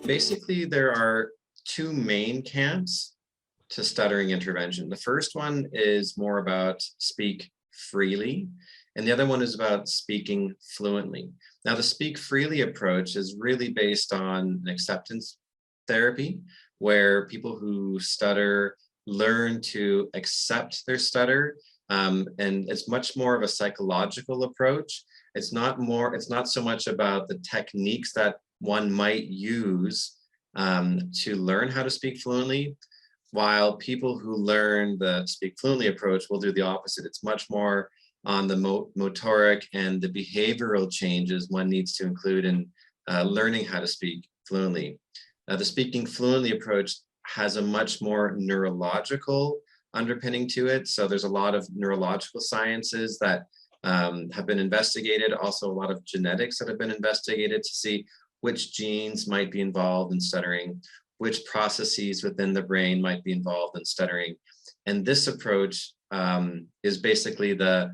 Basically, there are two main camps to stuttering intervention. The first one is more about speak freely, and the other one is about speaking fluently. Now, the speak freely approach is really based on an acceptance therapy, where people who stutter learn to accept their stutter, and it's much more of a psychological approach. It's not so much about the techniques that one might use to learn how to speak fluently, while people who learn the speak fluently approach will do the opposite. It's much more on the motoric and the behavioral changes one needs to include in learning how to speak fluently. The speaking fluently approach has a much more neurological underpinning to it. So there's a lot of neurological sciences that have been investigated, also a lot of genetics that have been investigated to see which genes might be involved in stuttering, which processes within the brain might be involved in stuttering. And this approach is basically the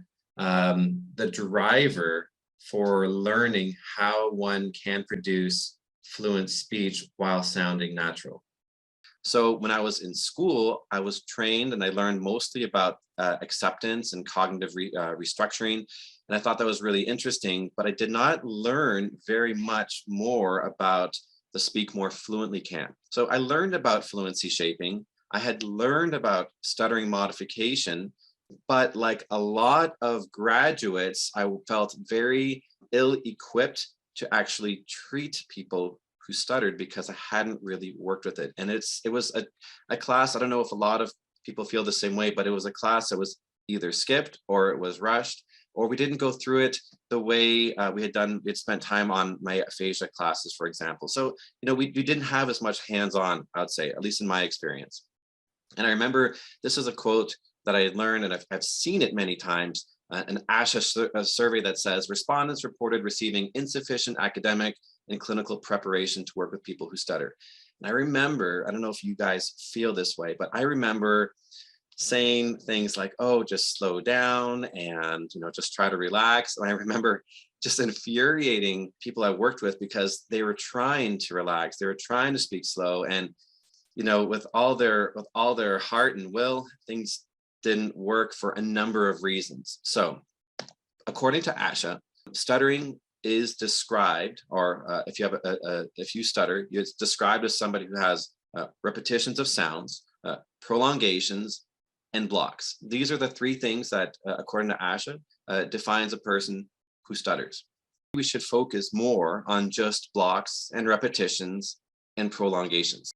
driver for learning how one can produce fluent speech while sounding natural. So when I was in school, I was trained and I learned mostly about acceptance and cognitive restructuring. And I thought that was really interesting, but I did not learn very much more about the speak more fluently camp. So I learned about fluency shaping. I had learned about stuttering modification, but like a lot of graduates, I felt very ill-equipped to actually treat people who stuttered because I hadn't really worked with it. And it was a class, I don't know if a lot of people feel the same way, but it was a class that was either skipped or it was rushed, or we didn't go through it the way we'd spent time on my aphasia classes, for example. So, we didn't have as much hands-on, I would say, at least in my experience. And I remember this is a quote that I had learned, and I've seen it many times, an ASHA survey that says, respondents reported receiving insufficient academic and clinical preparation to work with people who stutter. And I remember, I don't know if you guys feel this way, but I remember saying things like, oh, just slow down and, just try to relax. And I remember just infuriating people I worked with because they were trying to relax. They were trying to speak slow. And, with all their heart and will, things didn't work for a number of reasons. So according to ASHA, stuttering is described, or if you stutter, it's described as somebody who has repetitions of sounds, prolongations, and blocks. These are the three things that, according to ASHA, defines a person who stutters. We should focus more on just blocks and repetitions and prolongations.